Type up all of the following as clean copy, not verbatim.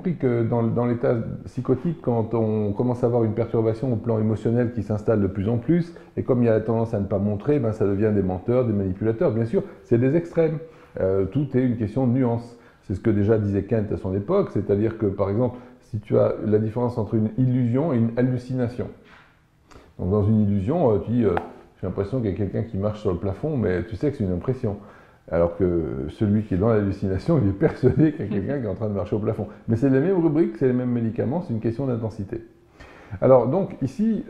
compris que dans l'état psychotique, quand on commence à avoir une perturbation au plan émotionnel qui s'installe de plus en plus, et comme il y a la tendance à ne pas montrer, ben ça devient des menteurs, des manipulateurs. Bien sûr, c'est des extrêmes. Tout est une question de nuance. C'est ce que déjà disait Kant à son époque, c'est-à-dire que, par exemple, si tu as la différence entre une illusion et une hallucination. Donc dans une illusion, tu dis, j'ai l'impression qu'il y a quelqu'un qui marche sur le plafond, mais tu sais que c'est une impression. Alors que celui qui est dans l'hallucination, il est persuadé qu'il y a quelqu'un qui est en train de marcher au plafond. Mais c'est les mêmes rubriques, c'est les mêmes médicaments, c'est une question d'intensité. Alors donc ici,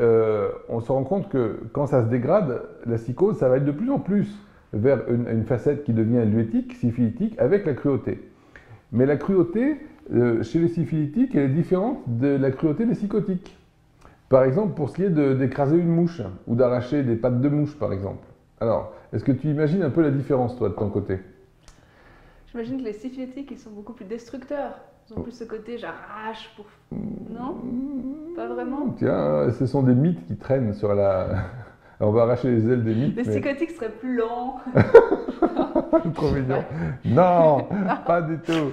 on se rend compte que quand ça se dégrade, la psychose, ça va être de plus en plus vers une facette qui devient luétique, syphilitique, avec la cruauté. Mais la cruauté, chez les syphilitiques, elle est différente de la cruauté des psychotiques. Par exemple, pour ce qui est d'écraser une mouche, ou d'arracher des pattes de mouche, par exemple. Alors, est-ce que tu imagines un peu la différence, toi, de ton côté? J'imagine que les syphilitiques, ils sont beaucoup plus destructeurs. Ils ont plus ce côté j'arrache pour... Non? Pas vraiment? Tiens, ce sont des mythes qui traînent sur la... On va arracher les ailes des mythes. Les psychotiques seraient plus lents. Trop mignon. Non, pas du tout.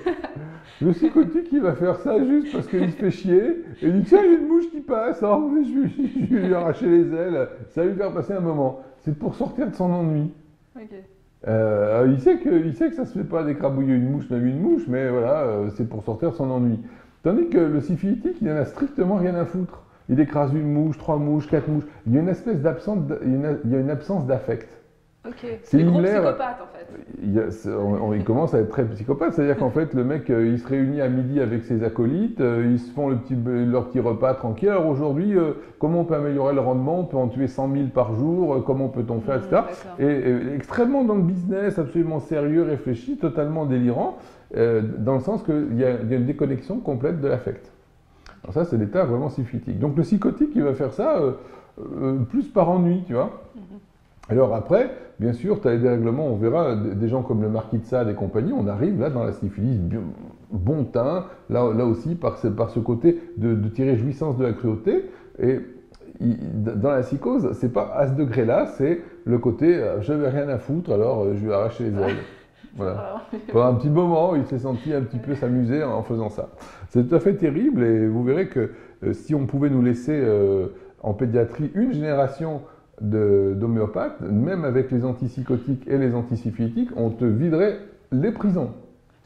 Le psychotique, il va faire ça juste parce qu'il se fait chier. Et il dit, tiens, il y a une mouche qui passe, oh, je vais lui arracher les ailes. Ça va lui faire passer un moment. C'est pour sortir de son ennui. Okay. Il sait que ça se fait pas d'écrabouiller une mouche, même une mouche, mais voilà, c'est pour sortir de son ennui. Tandis que le syphilitique, il n'en a strictement rien à foutre. Il écrase une mouche, 3 mouches, 4 mouches. Il y a une espèce d'absence, il y a une absence d'affect. Ok, c'est des gros psychopathes en fait. Il commence à être très psychopathe, c'est-à-dire qu'en fait le mec il se réunit à midi avec ses acolytes, ils se font leur petit repas tranquille. Alors aujourd'hui, comment on peut améliorer le rendement? On peut en tuer 100 000 par jour, comment peut-on faire, etc. Et extrêmement dans le business, absolument sérieux, réfléchi, totalement délirant, dans le sens qu'il y a une déconnexion complète de l'affect. Alors ça c'est l'état vraiment syphilitique. Donc le psychotique il va faire ça plus par ennui, tu vois. Alors après, bien sûr, tu as les dérèglements, on verra, des gens comme le marquis de Sade et compagnie, on arrive là dans la syphilis bon teint, là aussi par ce côté de tirer jouissance de la cruauté. Et dans la psychose, c'est pas à ce degré-là, c'est le côté je n'avais rien à foutre, alors je lui ai arraché les ailes. Voilà. Pendant un petit moment, il s'est senti un petit peu s'amuser en faisant ça. C'est tout à fait terrible et vous verrez que si on pouvait nous laisser en pédiatrie une génération d'homéopathes, même avec les antipsychotiques et les antisyphilitiques, on te viderait les prisons.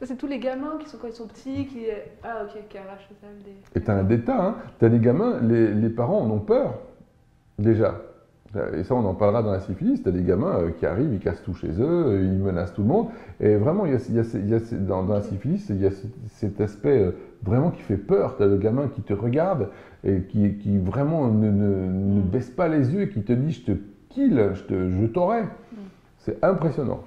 Ça, c'est tous les gamins qui sont, quand ils sont petits, qui arrachent les ailes des... Et tu as un détail, hein. Tu as des gamins, les parents en ont peur, déjà. Et ça, on en parlera dans la syphilis. Tu as des gamins qui arrivent, ils cassent tout chez eux, ils menacent tout le monde. Et vraiment, dans la syphilis, il y a cet aspect vraiment qui fait peur. Tu as le gamin qui te regarde et qui vraiment ne baisse pas les yeux et qui te dit « je te kill, je t'aurai ». C'est impressionnant.